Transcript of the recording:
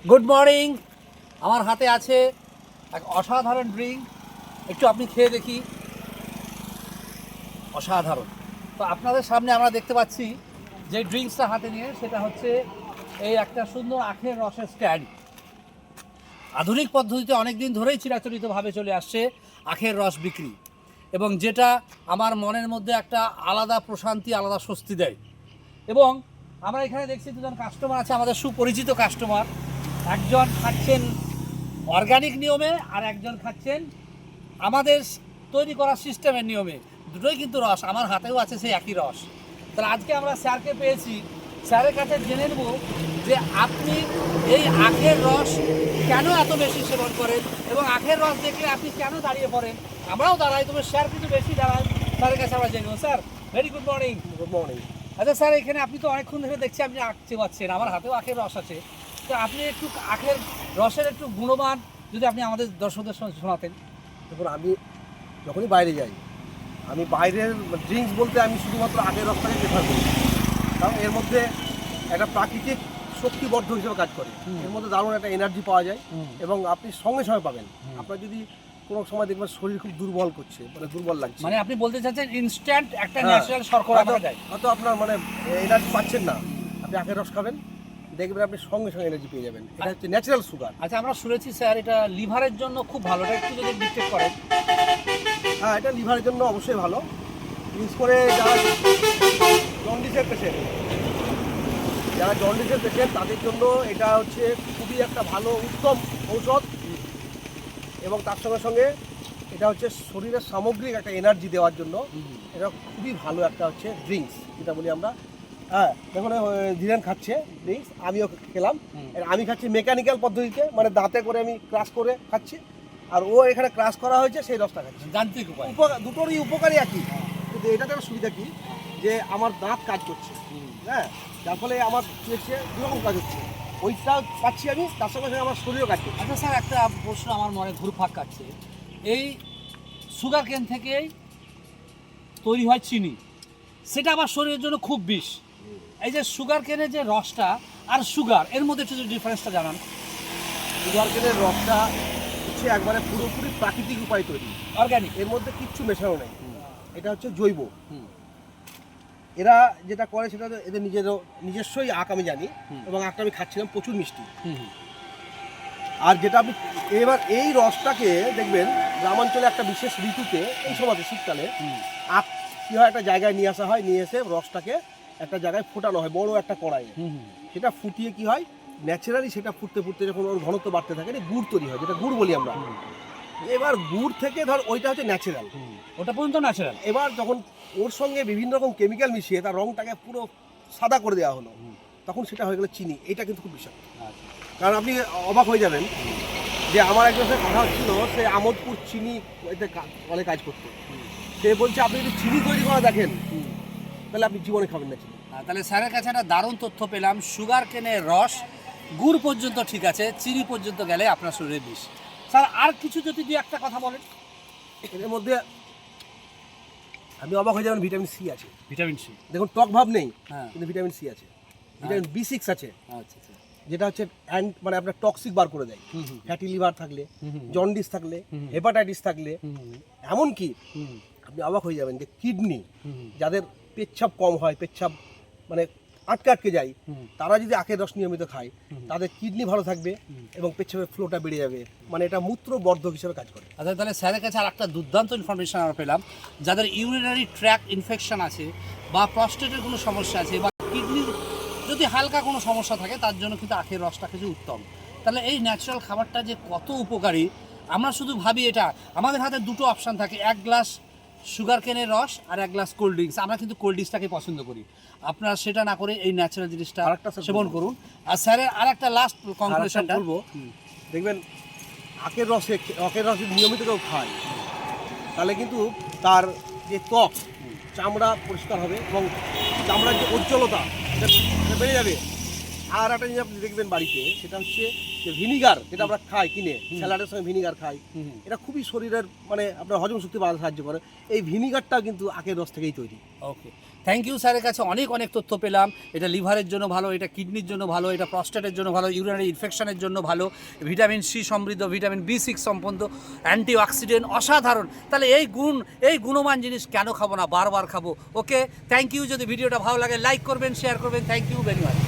Good morning. আমার হাতে আছে এক অসাধারণ ড্রিঙ্ক, একটু আপনি খেয়ে দেখি। অসাধারণ। তো আপনাদের সামনে আমরা দেখতে পাচ্ছি যে ড্রিঙ্কসটা হাতে নিয়ে, সেটা হচ্ছে এই একটা সুন্দর আখের রসের স্ট্যান্ড। আধুনিক পদ্ধতিতে অনেক দিন ধরেই চিরাচরিতভাবে চলে আসছে আখের রস বিক্রি, এবং যেটা আমার মনের মধ্যে একটা আলাদা প্রশান্তি, আলাদা স্বস্তি দেয়। এবং আমরা এখানে দেখছি দুজন কাস্টমার আছে, আমাদের সুপরিচিত কাস্টমার। একজন খাচ্ছেন অর্গানিক নিয়মে, আর একজন খাচ্ছেন আমাদের তৈরি করা সিস্টেমের নিয়মে। দুটোই কিন্তু রস, আমার হাতেও আছে সেই একই রস। তাহলে আজকে আমরা স্যারকে পেয়েছি, স্যারের কাছে জেনে নেব যে আপনি এই আখের রস কেন এত বেশি সেবন করেন, এবং আখের রস দেখলে আপনি কেন দাঁড়িয়ে পড়েন। আমরাও দাঁড়াই, তবে স্যার কিন্তু বেশি দাঁড়ায়। স্যারের কাছে আমরা জেনে নেব। Sir, very good morning. Good morning. আচ্ছা স্যার, এখানে আপনি তো অনেকক্ষণ ধরে দেখছি আপনি আখ চেবাচ্ছেন, আমার হাতেও আখের রস আছে। তো আপনি একটু আখের রসের একটু গুণমান যদি আপনি আমাদের দর্শকদের শোনাতেন। দেখুন, আমি যখনই বাইরে যাই, আমি বাইরের ড্রিঙ্কস বলতে আমি শুধুমাত্র আখের রসটাকে প্রেফার করি, কারণ এর মধ্যে একটা প্রাকৃতিক শক্তিবর্ধক হিসেবে কাজ করে। এর মধ্যে দারুণ একটা এনার্জি পাওয়া যায়, এবং আপনি সঙ্গে সঙ্গে পাবেন। আপনার যদি কোনো সময় দেখবেন শরীর খুব দুর্বল করছে, মানে দুর্বল লাগছে, মানে আপনি বলতে চাচ্ছেন ইনস্ট্যান্ট একটা ন্যাচারাল শর্করা পাওয়া যায়। হয়তো আপনার মানে এনার্জি পাচ্ছেন না, আপনি আখের রস খাবেন, দেখবেন আপনি সঙ্গে সঙ্গে এনার্জি পেয়ে যাবেন। এটা হচ্ছে ন্যাচারাল সুগার। আচ্ছা, আমরা শুনেছি স্যার এটা লিভারের জন্য খুব ভালো, এটা একটু যদি ডিটেক্ট করেন। হ্যাঁ, এটা লিভারের জন্য অবশ্যই ভালো। বিশেষ করে যারা জন্ডিসের পেশেন্ট তাদের জন্য এটা হচ্ছে খুবই একটা ভালো উত্তম ঔষধ, এবং তার সঙ্গে সঙ্গে এটা হচ্ছে শরীরের সামগ্রিক একটা এনার্জি দেওয়ার জন্য এটা খুবই ভালো একটা হচ্ছে ড্রিঙ্কস, যেটা বলি আমরা। হ্যাঁ, দেখুন ধীরেন খাচ্ছে ড্রিঙ্কস, আমিও খেলাম। আমি খাচ্ছি মেকানিক্যাল পদ্ধতিতে, মানে দাঁতে করে আমি ক্রাশ করে খাচ্ছি, আর ও এখানে ক্রাশ করা হয়েছে সেই রসটা খাচ্ছে। যান্ত্রিক উপায়। দুটোরই উপকারী একই, কিন্তু এটাতে একটা সুবিধা কি, যে আমার দাঁত কাজ করছে, হ্যাঁ, যার ফলে আমার হচ্ছে দুরকম কাজ হচ্ছে, ওইটা পাচ্ছি আমি, তার সঙ্গে সঙ্গে আমার শরীরও কাজ করছে। আচ্ছা স্যার, একটা প্রশ্ন আমার মনে ঘুরপাক কাটছে। এই সুগার কেন থেকেই তৈরি হয় চিনি, সেটা আবার শরীরের জন্য খুব বিষ। এই যে সুগার কেনের যে রসটা আর সুগার, এর মধ্যে একটু যদি ডিফারেন্সটা জানান। সুগার কেনের রসটা হচ্ছে একবারে পুরোপুরি প্রাকৃতিক উপায় তৈরি, অর্গানিক, এর মধ্যে কিচ্ছু মেশানো নেই। এটা হচ্ছে জৈব। এরা যেটা করে সেটা এদের নিজস্বই আখ আমি জানি, এবং আখটা আমি খাচ্ছিলাম, প্রচুর মিষ্টি। আর যেটা আপনি এবার এই রসটাকে দেখবেন গ্রামাঞ্চলে একটা বিশেষ ঋতুতে, এই সময়তে শীতকালে আখ কী হয়, একটা জায়গায় নিয়ে আসা হয়, নিয়ে এসে রসটাকে একটা জায়গায় ফোটানো হয় বড় একটা কড়াইয়ে। সেটা ফুটিয়ে কি হয়, ন্যাচারালি সেটা ফুটতে ফুটতে যখন ওর ঘনত্ব বাড়তে থাকে, গুড় তৈরি হয়, যেটা গুড় বলি আমরা। এবার গুড় থেকে ধর ওইটা হচ্ছে ন্যাচারাল, ওটা পর্যন্ত ন্যাচারাল। এবার যখন ওর সঙ্গে বিভিন্ন রকম কেমিক্যাল মিশিয়ে তার রংটাকে পুরো সাদা করে দেওয়া হলো, তখন সেটা হয়ে গেল চিনি। এটা কিন্তু খুব বিষাক্ত। কারণ আপনি অবাক হয়ে যাবেন যে আমার একজনের সাথে কথা হচ্ছিল, সে আমোদপুর চিনি এতে কলে কাজ করতো। সে বলছে আপনি যদি চিনি তৈরি করা দেখেন, তাহলে আপনি জীবনে খাবেন না চিনি। তাহলে স্যারের কাছে একটা দারুণ তথ্য পেলাম, সুগার কেনের রস গুড় পর্যন্ত ঠিক আছে, চিনি পর্যন্ত গেলে আপনার শরীরে বিষ। স্যার, আর কিছু যদি দুই একটা কথা বলেন। এর মধ্যে আপনি অবাক হয়ে যাবেন, ভিটামিন সি আছে। ভিটামিন সি, দেখুন টক ভাব নেই, হ্যাঁ, কিন্তু ভিটামিন সি আছে। ভিটামিন B6 আছে, আচ্ছা আচ্ছা, যেটা হচ্ছে মানে আপনার টক্সিক বার করে দেয়। ফ্যাটি লিভার থাকলে, জন্ডিস থাকলে, হেপাটাইটিস থাকলে, এমনকি আপনি অবাক হয়ে যাবেন যে কিডনি, যাদের পেচ্ছাপ কম হয়, পেচ্ছাপ মানে আটকে আটকে যায়, তারা যদি আখের রস নিয়মিত খায়, তাদের কিডনি ভালো থাকবে এবং পেচ্ছাপের ফ্লোটা বেড়ে যাবে, মানে এটা মূত্রবর্ধক হিসেবে কাজ করে। আচ্ছা, তাহলে স্যারের কাছে আর একটা দুর্দান্ত ইনফরমেশন আমরা পেলাম, যাদের ইউরিনারি ট্র্যাক্ট ইনফেকশন আছে, বা প্রস্টেটের কোনো সমস্যা আছে, বা কিডনির যদি হালকা কোনো সমস্যা থাকে, তার জন্য কিন্তু আখের রসটা খেতে উত্তম। তাহলে এই ন্যাচারাল খাবারটা যে কত উপকারী, আমরা শুধু ভাবি এটা আমাদের হাতে দুটো অপশান থাকে, এক গ্লাস সুগার কেনের রস আর এক গ্লাস কোল্ড ড্রিঙ্কস। আমরা কিন্তু কোল্ড ড্রিঙ্কসটাকে পছন্দ করি, আপনারা সেটা না করে এই ন্যাচারাল জিনিসটা সেবন করুন। আর স্যারের আর একটা লাস্ট কনক্লুশনটা বলবো, দেখবেন আখের রস নিয়মিত কেউ খায়, তাহলে কিন্তু তার যে ত্বক, চামড়া পরিষ্কার হবে, এবং চামড়ার যে উজ্জ্বলতা এটা বেড়ে যাবে। আর একটা জিনিস আপনি দেখবেন বাড়িতে, সেটা হচ্ছে যে ভিনিগার, যেটা আমরা খাই কিনে, স্যালাডের সঙ্গে ভিনিগার খাই, এটা খুবই শরীরের মানে আপনার হজম শক্তি বাড়াতে সাহায্য করে। এই ভিনিগারটা কিন্তু আখের রস থেকেই তৈরি। ওকে, থ্যাংক ইউ স্যারের কাছে অনেক অনেক তথ্য পেলাম। এটা লিভারের জন্য ভালো, এটা কিডনির জন্য ভালো, এটা প্রস্টেটের জন্য ভালো, ইউরিনারি ইনফেকশনের জন্য ভালো, ভিটামিন সি সমৃদ্ধ, ভিটামিন B6 সম্পন্ন, অ্যান্টিঅক্সিডেন্ট অসাধারণ। তাহলে এই গুণমান জিনিস কেন খাবো না, বারবার খাবো। Okay, thank you. যদি ভিডিওটা ভালো লাগে লাইক করবেন, শেয়ার করবেন। Thank you very much.